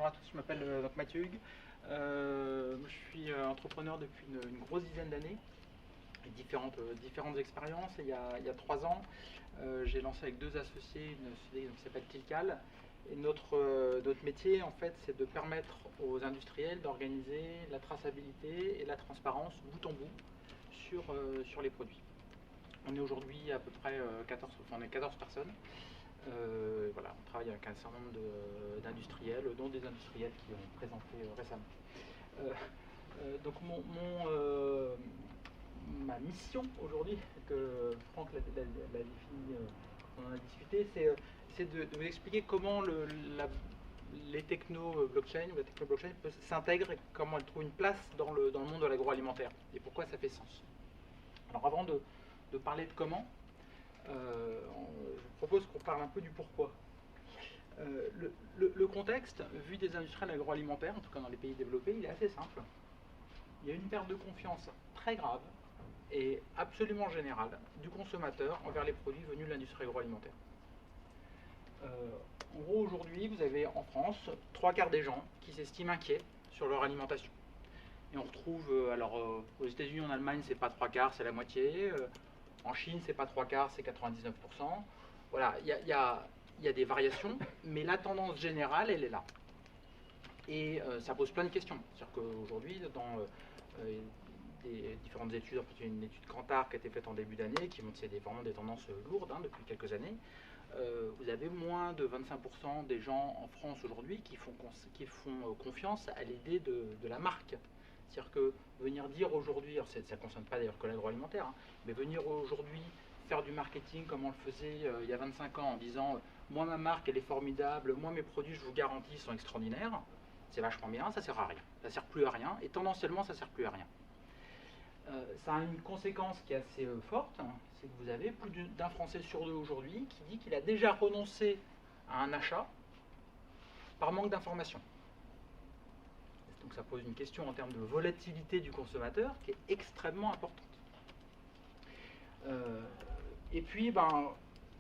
Bonjour à tous, je m'appelle Mathieu Hugues. Je suis entrepreneur depuis une grosse dizaine d'années, avec différentes expériences. Et il y a 3 ans, j'ai lancé avec 2 associés une société qui s'appelle Tilcal. Et notre métier, en fait, c'est de permettre aux industriels d'organiser la traçabilité et la transparence bout en bout sur les produits. On est aujourd'hui à peu près 14, enfin, on est 14 personnes. Voilà, on travaille avec un certain nombre d'industriels, dont des industriels qui ont présenté récemment. Donc ma mission aujourd'hui, que Franck l'a défini quand on en a discuté, c'est de vous expliquer comment les technos blockchain ou la techno blockchain s'intègrent et comment elles trouvent une place dans le monde de l'agroalimentaire et pourquoi ça fait sens. Alors avant de parler de comment, je propose qu'on parle un peu du pourquoi. Le contexte, vu des industriels agroalimentaires, en tout cas dans les pays développés, il est assez simple. Il y a une perte de confiance très grave et absolument générale du consommateur envers les produits venus de l'industrie agroalimentaire. En gros, aujourd'hui, vous avez en France 3/4 des gens qui s'estiment inquiets sur leur alimentation. Et on retrouve, aux États-Unis, en Allemagne, c'est pas 3/4, c'est la moitié. En Chine, c'est pas 3/4, c'est 99%. Voilà, il y a des variations, mais la tendance générale, elle est là. Et ça pose plein de questions. C'est-à-dire qu'aujourd'hui, dans des différentes études, en fait, une étude Kantar qui a été faite en début d'année, qui montre qu'il y a vraiment des tendances lourdes depuis quelques années, vous avez moins de 25% des gens en France aujourd'hui qui font confiance à l'idée de la marque. C'est-à-dire que venir dire aujourd'hui, ça ne concerne pas d'ailleurs que l'agroalimentaire, hein, mais venir aujourd'hui faire du marketing comme on le faisait il y a 25 ans en disant moi ma marque elle est formidable, moi mes produits je vous garantis sont extraordinaires, c'est vachement bien, ça sert à rien. Ça sert plus à rien et tendanciellement ça sert plus à rien. Ça a une conséquence qui est assez forte, hein, c'est que vous avez plus d'un Français sur 2 aujourd'hui qui dit qu'il a déjà renoncé à un achat par manque d'information. Donc ça pose une question en termes de volatilité du consommateur qui est extrêmement importante. Et puis,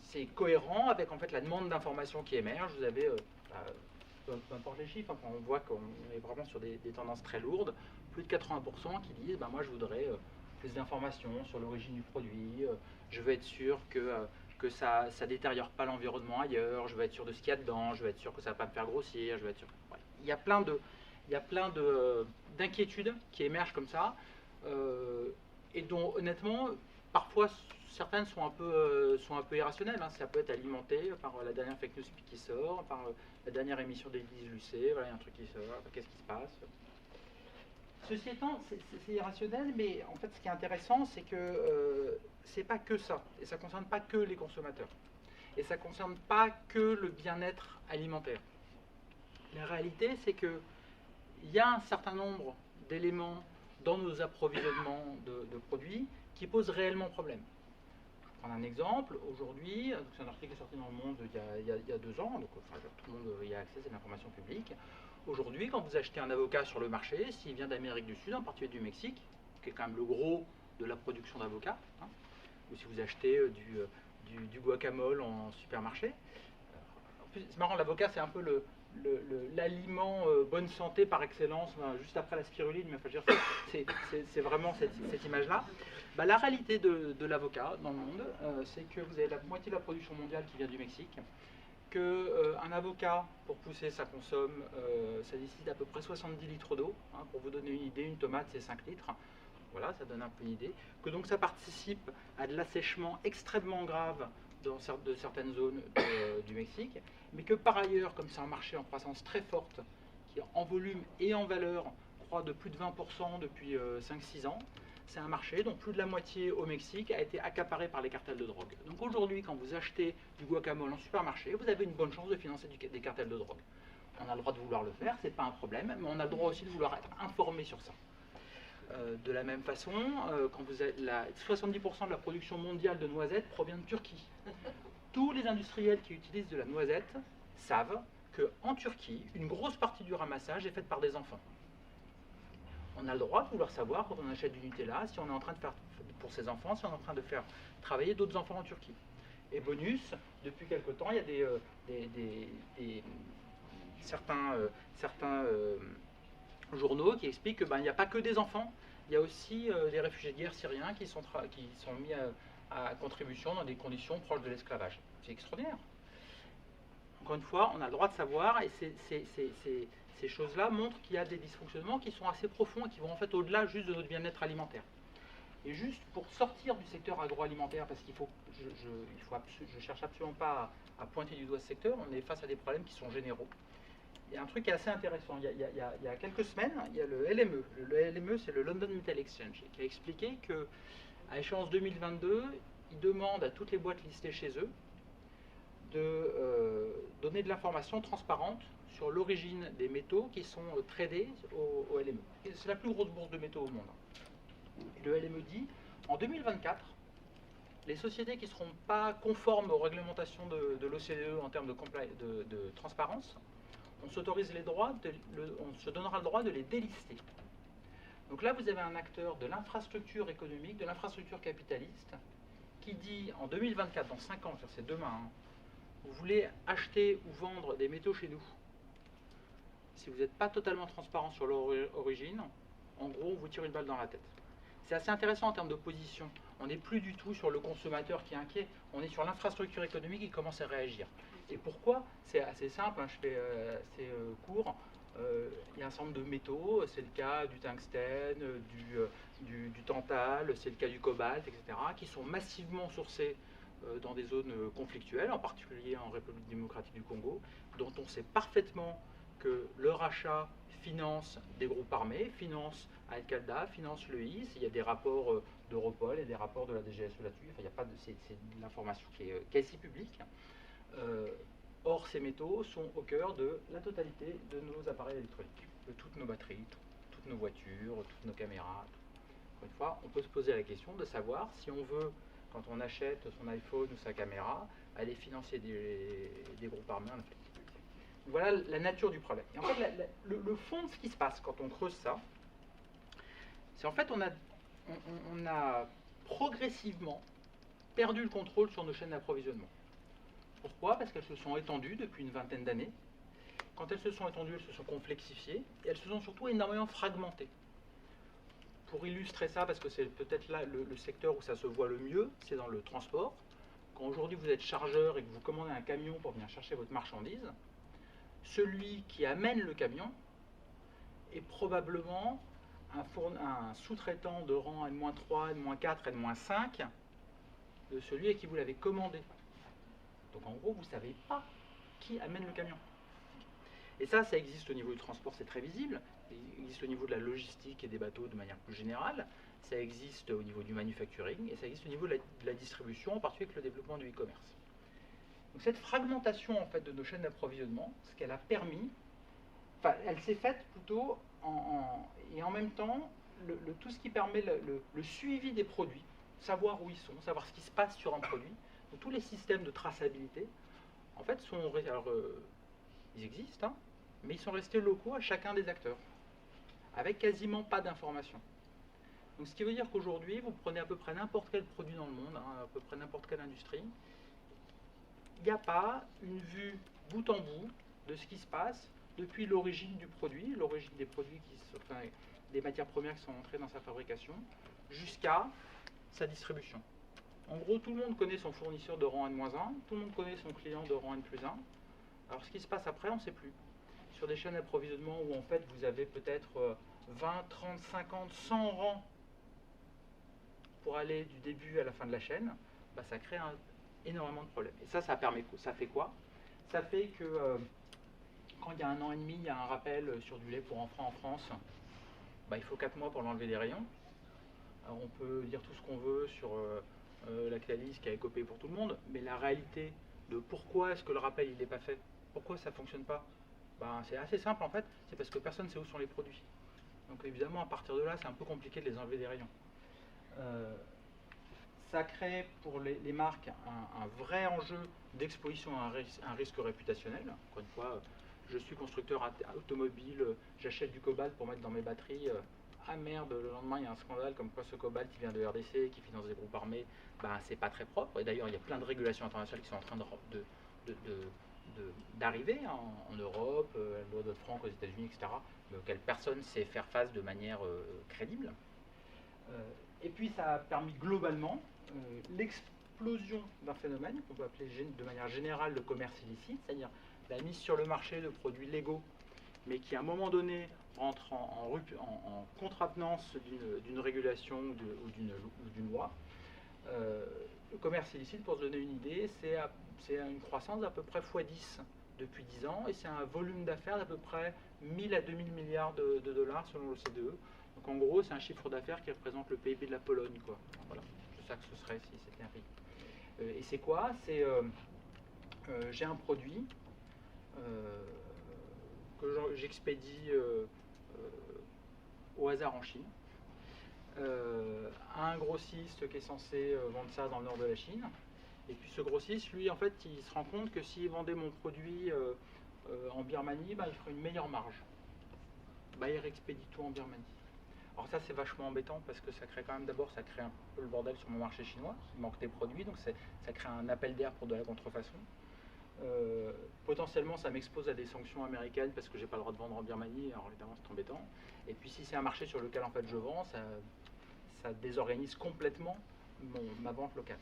c'est cohérent avec en fait la demande d'information qui émerge. Vous avez, peu importe les chiffres, on voit qu'on est vraiment sur des tendances très lourdes. Plus de 80% qui disent, moi je voudrais plus d'informations sur l'origine du produit, je veux être sûr que ça ne détériore pas l'environnement ailleurs, je veux être sûr de ce qu'il y a dedans, je veux être sûr que ça ne va pas me faire grossir, je veux être sûr. Ouais. Il y a plein d'inquiétudes qui émergent comme ça, et dont honnêtement, parfois certaines sont un peu irrationnelles. Hein. Ça peut être alimenté par la dernière fake news qui sort, par la dernière émission d'Élise Lucet, voilà, il y a un truc qui sort, qu'est-ce qui se passe? Ceci étant, c'est irrationnel, mais en fait ce qui est intéressant, c'est que c'est pas que ça, et ça ne concerne pas que les consommateurs, et ça ne concerne pas que le bien-être alimentaire. La réalité, c'est qu'il y a un certain nombre d'éléments dans nos approvisionnements de produits qui posent réellement problème. Je vais prendre un exemple. Aujourd'hui, c'est un article qui est sorti dans Le Monde il y a 2 ans, donc tout le monde y a accès, c'est de l'information publique. Aujourd'hui, quand vous achetez un avocat sur le marché, s'il vient d'Amérique du Sud, en particulier du Mexique, qui est quand même le gros de la production d'avocats, hein, ou si vous achetez du guacamole en supermarché, c'est marrant, l'avocat c'est un peu l'aliment bonne santé par excellence, juste après la spiruline, mais c'est vraiment cette image-là. La réalité de l'avocat dans le monde, c'est que vous avez la moitié de la production mondiale qui vient du Mexique, qu'un avocat, pour pousser, ça consomme, ça nécessite à peu près 70 litres d'eau. Hein, pour vous donner une idée, une tomate c'est 5 litres. Voilà, ça donne un peu une idée. Que donc ça participe à de l'assèchement extrêmement grave de certaines zones du Mexique, mais que par ailleurs, comme c'est un marché en croissance très forte, qui en volume et en valeur croît de plus de 20% depuis 5-6 ans, c'est un marché dont plus de la moitié au Mexique a été accaparé par les cartels de drogue. Donc aujourd'hui, quand vous achetez du guacamole en supermarché, vous avez une bonne chance de financer des cartels de drogue. On a le droit de vouloir le faire, c'est pas un problème, mais on a le droit aussi de vouloir être informé sur ça. De la même façon, quand vous avez 70% de la production mondiale de noisettes provient de Turquie. Tous les industriels qui utilisent de la noisette savent qu'en Turquie, une grosse partie du ramassage est faite par des enfants. On a le droit de vouloir savoir, quand on achète du Nutella, si on est en train de faire, pour ses enfants, si on est en train de faire travailler d'autres enfants en Turquie. Et bonus, depuis quelque temps, il y a des certains journaux qui expliquent qu'il n'y a pas que des enfants, il y a aussi des réfugiés de guerre syriens qui sont mis à contribution dans des conditions proches de l'esclavage. C'est extraordinaire. Encore une fois, on a le droit de savoir, et ces choses-là montrent qu'il y a des dysfonctionnements qui sont assez profonds et qui vont en fait au-delà juste de notre bien-être alimentaire. Et juste pour sortir du secteur agroalimentaire, parce qu'il faut, je cherche absolument pas à pointer du doigt ce secteur, on est face à des problèmes qui sont généraux. Il y a un truc qui est assez intéressant. Il y a quelques semaines, il y a le LME. Le LME, c'est le London Metal Exchange, qui a expliqué qu'à échéance 2022, ils demandent à toutes les boîtes listées chez eux de donner de l'information transparente sur l'origine des métaux qui sont tradés au LME. C'est la plus grosse bourse de métaux au monde. Et le LME dit, en 2024, les sociétés qui ne seront pas conformes aux réglementations de l'OCDE en termes de transparence, on se donnera le droit de les délister. Donc là, vous avez un acteur de l'infrastructure économique, de l'infrastructure capitaliste, qui dit en 2024, dans 5 ans, c'est demain, hein, vous voulez acheter ou vendre des métaux chez nous. Si vous n'êtes pas totalement transparent sur leur origine, en gros, on vous tire une balle dans la tête. C'est assez intéressant en termes de position. On n'est plus du tout sur le consommateur qui est inquiet, on est sur l'infrastructure économique qui commence à réagir. Et pourquoi? C'est assez simple, hein, je fais assez court. Il y a un certain nombre de métaux, c'est le cas du tungstène, du tantal, c'est le cas du cobalt, etc., qui sont massivement sourcés dans des zones conflictuelles, en particulier en République démocratique du Congo, dont on sait parfaitement que leur achat finance des groupes armés, finance Al-Qaïda, finance le IS. Il y a des rapports d'Europol et des rapports de la DGSE là-dessus. Enfin, il y a pas de, c'est de l'information qui est quasi publique. Or, ces métaux sont au cœur de la totalité de nos appareils électroniques, de toutes nos batteries, toutes nos voitures, toutes nos caméras. Encore une fois, on peut se poser la question de savoir si on veut, quand on achète son iPhone ou sa caméra, aller financer des groupes armés en Afrique. Voilà la nature du problème. Et en fait, le fond de ce qui se passe quand on creuse ça, c'est en fait on a progressivement perdu le contrôle sur nos chaînes d'approvisionnement. Pourquoi? Parce qu'elles se sont étendues depuis une vingtaine d'années. Quand elles se sont étendues, elles se sont complexifiées et elles se sont surtout énormément fragmentées. Pour illustrer ça, parce que c'est peut-être là le secteur où ça se voit le mieux, c'est dans le transport. Quand aujourd'hui vous êtes chargeur et que vous commandez un camion pour venir chercher votre marchandise, celui qui amène le camion est probablement un sous-traitant de rang N-3, N-4, N-5 de celui à qui vous l'avez commandé. Donc en gros, vous ne savez pas qui amène le camion. Et ça existe au niveau du transport, c'est très visible. Il existe au niveau de la logistique et des bateaux de manière plus générale. Ça existe au niveau du manufacturing et ça existe au niveau de la distribution, en particulier avec le développement du e-commerce. Donc cette fragmentation en fait de nos chaînes d'approvisionnement, ce qu'elle a permis, enfin elle s'est faite plutôt et en même temps tout ce qui permet le suivi des produits, savoir où ils sont, savoir ce qui se passe sur un produit. Donc, tous les systèmes de traçabilité, en fait, ils existent, hein, mais ils sont restés locaux à chacun des acteurs, avec quasiment pas d'informations. Donc, ce qui veut dire qu'aujourd'hui, vous prenez à peu près n'importe quel produit dans le monde, hein, à peu près n'importe quelle industrie, il n'y a pas une vue bout en bout de ce qui se passe depuis l'origine du produit, l'origine des produits, des matières premières qui sont entrées dans sa fabrication, jusqu'à sa distribution. En gros, tout le monde connaît son fournisseur de rang N-1, tout le monde connaît son client de rang N+1. Alors, ce qui se passe après, on ne sait plus. Sur des chaînes d'approvisionnement où, en fait, vous avez peut-être 20, 30, 50, 100 rangs pour aller du début à la fin de la chaîne, bah, ça crée énormément de problèmes. Et ça fait quoi? Ça fait que quand il y a 1 an et demi, il y a un rappel sur du lait pour enfants en France, bah, il faut 4 mois pour l'enlever des rayons. Alors, on peut dire tout ce qu'on veut sur Lactalis qui a écopé pour tout le monde, mais la réalité de pourquoi est-ce que le rappel il n'est pas fait, pourquoi ça ne fonctionne pas, ben, c'est assez simple en fait, c'est parce que personne ne sait où sont les produits. Donc évidemment à partir de là c'est un peu compliqué de les enlever des rayons. Ça crée pour les marques un vrai enjeu d'exposition à un risque réputationnel. Encore une fois, je suis constructeur automobile, j'achète du cobalt pour mettre dans mes batteries. Ah merde, le lendemain il y a un scandale comme quoi ce cobalt qui vient de RDC, qui finance des groupes armés, ben, c'est pas très propre. Et d'ailleurs il y a plein de régulations internationales qui sont en train d'arriver en Europe, à la loi Dodd-Frank aux États-Unis, etc., mais auquel personne ne sait faire face de manière crédible. Et puis ça a permis globalement l'explosion d'un phénomène qu'on peut appeler de manière générale le commerce illicite, c'est-à-dire la mise sur le marché de produits légaux, mais qui à un moment donné rentrent en contravenance d'une régulation ou d'une loi. Le commerce illicite, pour se donner une idée, c'est une croissance d'à peu près x10 depuis 10 ans, et c'est un volume d'affaires d'à peu près 1000 à 2000 milliards de dollars selon l'OCDE. Donc en gros, c'est un chiffre d'affaires qui représente le PIB de la Pologne, quoi. Voilà, c'est ça que ce serait si c'était un pays. Et c'est quoi? J'ai un produit que j'expédie au hasard en Chine, à un grossiste qui est censé vendre ça dans le nord de la Chine. Et puis ce grossiste, lui, en fait, il se rend compte que s'il vendait mon produit en Birmanie, bah, il ferait une meilleure marge. Bah, il réexpédie tout en Birmanie. Alors ça, c'est vachement embêtant parce que ça crée quand même, d'abord, ça crée un peu le bordel sur mon marché chinois. Il manque des produits, donc ça crée un appel d'air pour de la contrefaçon. Potentiellement, ça m'expose à des sanctions américaines parce que j'ai pas le droit de vendre en Birmanie. Alors évidemment, c'est embêtant. Et puis si c'est un marché sur lequel en fait je vends, ça désorganise complètement ma vente locale.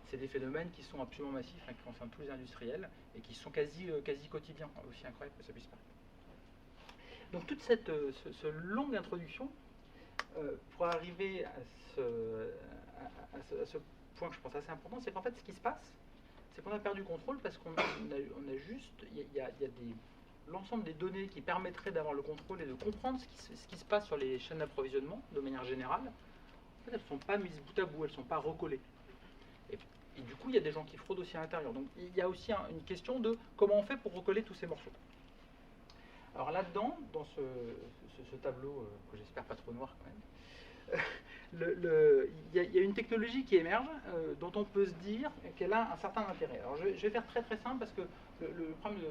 C'est des phénomènes qui sont absolument massifs, qui concernent tous les industriels et qui sont quasi quotidiens, aussi incroyable que ça puisse paraître. Donc toute cette longue introduction pour arriver à ce point que je pense assez important, c'est qu'en fait ce qui se passe, c'est qu'on a perdu contrôle parce qu'on a juste, il y a l'ensemble des données qui permettraient d'avoir le contrôle et de comprendre ce qui se passe sur les chaînes d'approvisionnement de manière générale. En fait, elles ne sont pas mises bout à bout, elles ne sont pas recollées. Et du coup, il y a des gens qui fraudent aussi à l'intérieur. Donc il y a aussi une question de comment on fait pour recoller tous ces morceaux. Alors là-dedans, dans ce tableau, que j'espère pas trop noir quand même, il y a une technologie qui émerge dont on peut se dire qu'elle a un certain intérêt. Alors je vais faire très très simple parce que le problème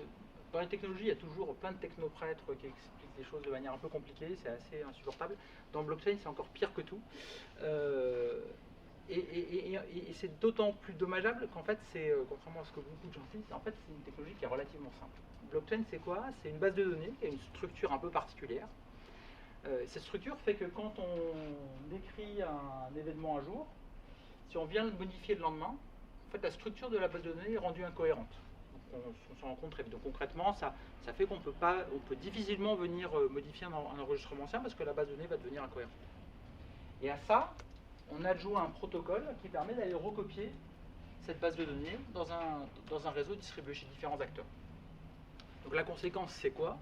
dans les technologies, il y a toujours plein de technoprêtres qui expliquent des choses de manière un peu compliquée, c'est assez insupportable. Dans le blockchain, c'est encore pire que tout. Et c'est d'autant plus dommageable qu'en fait, contrairement à ce que beaucoup de gens disent, en fait, c'est une technologie qui est relativement simple. Blockchain, c'est quoi? C'est une base de données qui a une structure un peu particulière. Cette structure fait que quand on écrit un événement un jour, si on vient le modifier le lendemain, en fait, la structure de la base de données est rendue incohérente. Donc on s'en rend compte très vite. Donc concrètement, ça fait qu'on peut difficilement venir modifier un enregistrement ancien parce que la base de données va devenir incohérente. Et à ça, on adjoint un protocole qui permet d'aller recopier cette base de données dans un réseau distribué chez différents acteurs. Donc la conséquence, c'est quoi?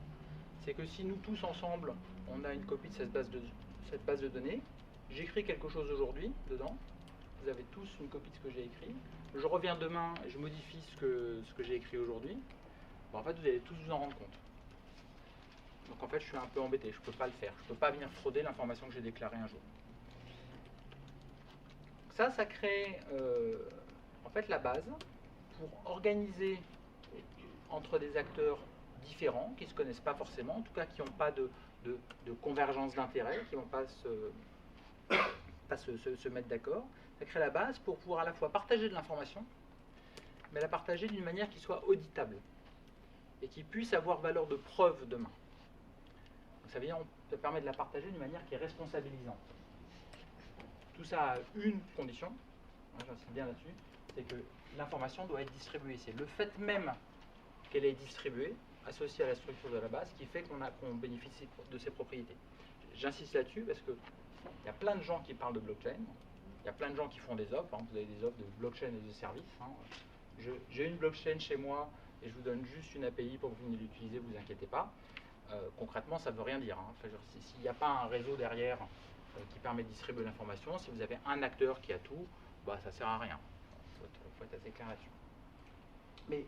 C'est que si nous tous ensemble, on a une copie de cette base de données, j'écris quelque chose aujourd'hui dedans, vous avez tous une copie de ce que j'ai écrit, je reviens demain et je modifie ce que j'ai écrit aujourd'hui, bon, en fait vous allez tous vous en rendre compte. Donc en fait je suis un peu embêté, je ne peux pas le faire, je ne peux pas venir frauder l'information que j'ai déclarée un jour. Ça crée en fait la base pour organiser entre des acteurs différents, qui ne se connaissent pas forcément, en tout cas qui n'ont pas de convergence d'intérêts, qui ne vont pas se mettre d'accord. Ça crée la base pour pouvoir à la fois partager de l'information, mais la partager d'une manière qui soit auditable et qui puisse avoir valeur de preuve demain. Donc ça permet de la partager d'une manière qui est responsabilisante. Tout ça a une condition, j'insiste bien là-dessus, c'est que l'information doit être distribuée. C'est le fait même qu'elle est distribuée, associée à la structure de la base, qui fait qu'on bénéficie de ses propriétés. J'insiste là-dessus parce qu'il y a plein de gens qui parlent de blockchain, il y a plein de gens qui font des offres, par exemple, vous avez des offres de blockchain et de services. J'ai une blockchain chez moi et je vous donne juste une API pour que vous venez l'utiliser, vous inquiétez pas. Concrètement, ça ne veut rien dire. S'il n'y a pas un réseau derrière qui permet de distribuer l'information, si vous avez un acteur qui a tout, bah, ça ne sert à rien. Il faut être assez clair là-dessus. Mais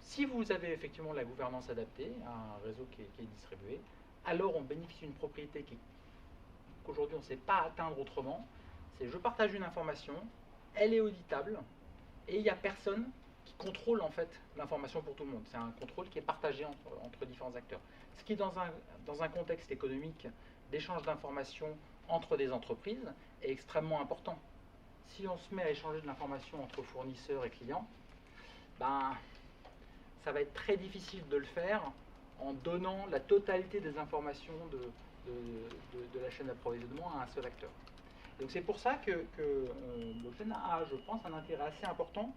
si vous avez effectivement la gouvernance adaptée, un réseau qui est distribué, alors on bénéficie d'une propriété qu'aujourd'hui on ne sait pas atteindre autrement. C'est je partage une information, elle est auditable, et il n'y a personne qui contrôle en fait l'information pour tout le monde. C'est un contrôle qui est partagé entre différents acteurs. Ce qui, dans un contexte économique d'échange d'informations entre des entreprises, est extrêmement important. Si on se met à échanger de l'information entre fournisseurs et clients, ben, ça va être très difficile de le faire en donnant la totalité des informations de la chaîne d'approvisionnement à un seul acteur. Donc c'est pour ça que Blockchain a, je pense, un intérêt assez important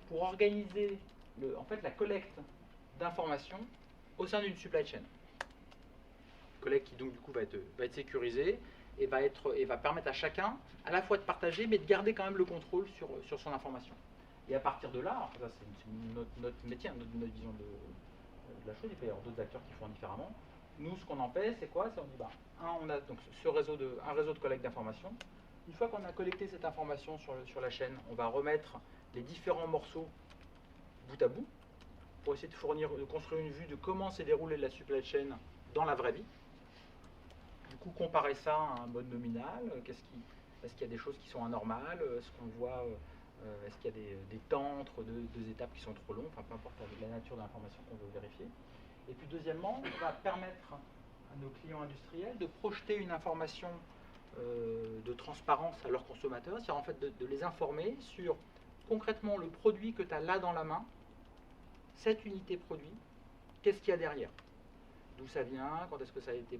pour organiser en fait, la collecte d'informations au sein d'une supply chain. Collecte qui donc du coup va être sécurisée et va permettre à chacun à la fois de partager mais de garder quand même le contrôle sur son information. Et à partir de là, ça c'est notre métier, notre vision de la chose, il peut y avoir d'autres acteurs qui font différemment. Nous, ce qu'on en fait, c'est quoi? C'est on dit, on a donc un réseau de collecte d'informations. Une fois qu'on a collecté cette information sur la chaîne, on va remettre les différents morceaux bout à bout pour essayer de construire une vue de comment s'est déroulée la supply chain dans la vraie vie. Du coup, comparer ça à un mode nominal, est-ce qu'il y a des choses qui sont anormales, est-ce qu'on voit, est-ce qu'il y a des temps entre deux étapes qui sont trop longs, enfin peu importe la nature de l'information qu'on veut vérifier. Et puis deuxièmement, on va permettre à nos clients industriels de projeter une information de transparence à leurs consommateurs, c'est-à-dire en fait de les informer sur concrètement le produit que tu as là dans la main, cette unité produit, qu'est-ce qu'il y a derrière, d'où ça vient, quand est-ce que ça a été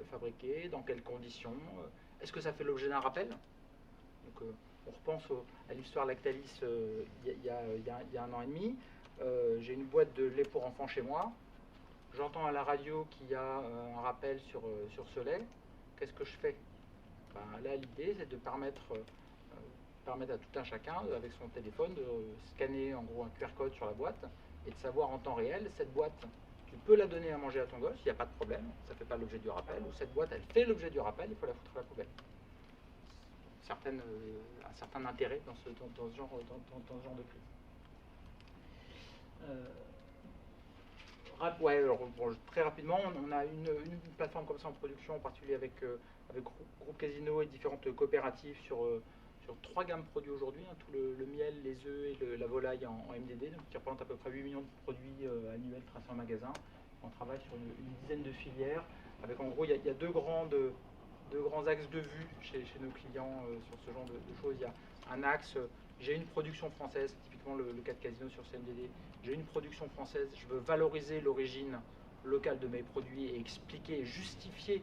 fabriqué, dans quelles conditions, est-ce que ça fait l'objet d'un rappel. Donc, on repense à l'histoire Lactalis il y a 1 an et demi. J'ai une boîte de lait pour enfants chez moi. J'entends à la radio qu'il y a un rappel sur ce lait. Qu'est-ce que je fais? Là, l'idée, c'est de permettre à tout un chacun, avec son téléphone, de scanner en gros un QR code sur la boîte et de savoir en temps réel, cette boîte, tu peux la donner à manger à ton gosse, il n'y a pas de problème, ça ne fait pas l'objet du rappel, ou cette boîte, elle fait l'objet du rappel, il faut la foutre à la poubelle. Un certain intérêt dans ce genre de prise. Très rapidement, on a une plateforme comme ça en production, en particulier avec Groupe Casino et différentes coopératives sur 3 gammes de produits aujourd'hui, tout le miel, les œufs et la volaille en MDD, donc qui représentent à peu près 8 millions de produits annuels tracés en magasin. On travaille sur une dizaine de filières, avec en gros, il y a deux grands axes de vue chez nos clients sur ce genre de choses. Il y a un axe, j'ai une production française, typiquement le cas de Casino sur CMDD, j'ai une production française, je veux valoriser l'origine locale de mes produits et expliquer et justifier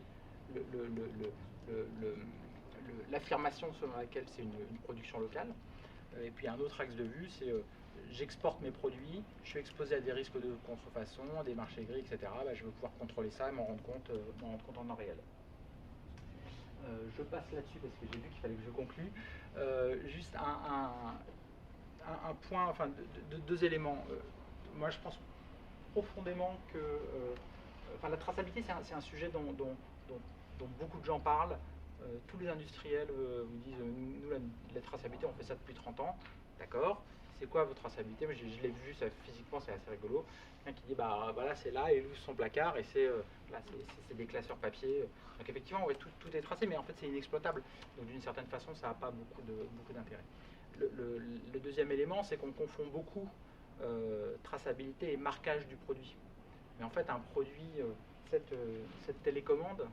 l'affirmation selon laquelle c'est une production locale. Et puis un autre axe de vue, c'est j'exporte mes produits, je suis exposé à des risques de contrefaçon, des marchés gris, etc. Je veux pouvoir contrôler ça et m'en rendre compte en temps réel. Je passe là-dessus parce que j'ai vu qu'il fallait que je conclue. Juste un point, enfin 2 éléments. Moi, je pense profondément que la traçabilité, c'est un sujet dont beaucoup de gens parlent. Tous les industriels vous disent nous, la traçabilité, on fait ça depuis 30 ans. D'accord. C'est quoi votre traçabilité? Je l'ai vu, physiquement, c'est assez rigolo. Quelqu'un qui dit voilà, c'est là, il ouvre son placard et c'est des classeurs papier. Donc effectivement, ouais, tout est tracé, mais en fait, c'est inexploitable. Donc d'une certaine façon, ça n'a pas beaucoup d'intérêt. Le deuxième élément, c'est qu'on confond beaucoup traçabilité et marquage du produit. Mais en fait, un produit, cette télécommande,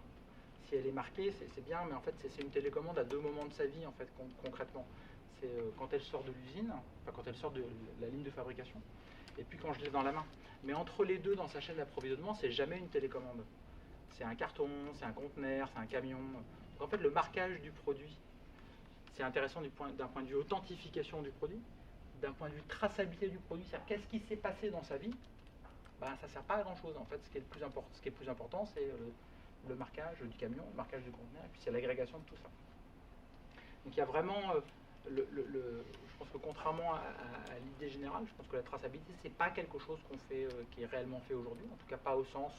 si elle est marquée, c'est bien, mais en fait, c'est une télécommande à 2 moments de sa vie, en fait, concrètement. C'est quand elle sort de l'usine, enfin quand elle sort de la ligne de fabrication, et puis quand je l'ai dans la main. Mais entre les deux, dans sa chaîne d'approvisionnement, c'est jamais une télécommande. C'est un carton, c'est un conteneur, c'est un camion. Donc en fait, le marquage du produit, c'est intéressant d'un point de vue authentification du produit, d'un point de vue traçabilité du produit, c'est-à-dire qu'est-ce qui s'est passé dans sa vie, ça ne sert pas à grand-chose. En fait, ce qui est plus important, c'est le marquage du camion, le marquage du conteneur, et puis c'est l'agrégation de tout ça. Donc il y a vraiment, je pense que contrairement à l'idée générale, je pense que la traçabilité, c'est pas quelque chose qu'on fait, qui est réellement fait aujourd'hui, en tout cas pas au sens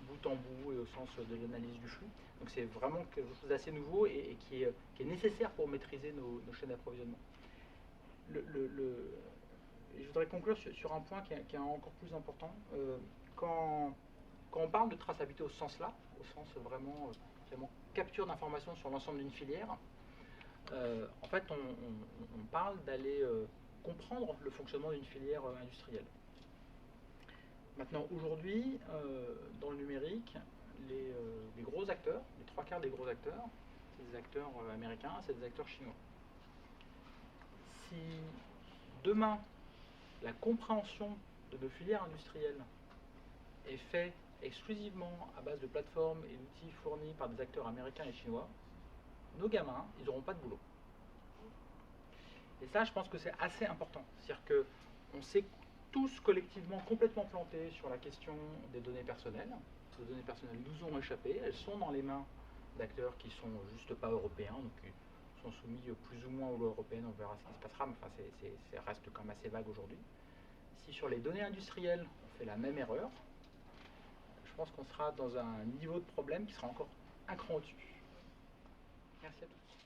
bout en bout et au sens de l'analyse du flux. Donc c'est vraiment quelque chose d'assez nouveau et qui est nécessaire pour maîtriser nos chaînes d'approvisionnement. Je voudrais conclure sur un point qui est encore plus important. Quand on parle de traçabilité au sens là, au sens vraiment capture d'informations sur l'ensemble d'une filière, en fait on parle d'aller comprendre le fonctionnement d'une filière industrielle. Maintenant aujourd'hui, dans le numérique, les gros acteurs, les 3/4 des gros acteurs, c'est des acteurs américains, c'est des acteurs chinois. Si demain la compréhension de nos filières industrielles est fait exclusivement à base de plateformes et d'outils fournis par des acteurs américains et chinois, nos gamins, ils n'auront pas de boulot. Et ça, je pense que c'est assez important. C'est-à-dire qu'on s'est tous collectivement complètement plantés sur la question des données personnelles. Les données personnelles nous ont échappé. Elles sont dans les mains d'acteurs qui sont juste pas européens, donc qui sont soumis plus ou moins aux lois européennes. On verra ce qui se passera, mais enfin, ça reste quand même assez vague aujourd'hui. Si sur les données industrielles, on fait la même erreur, je pense qu'on sera dans un niveau de problème qui sera encore un cran au-dessus. Merci à tous.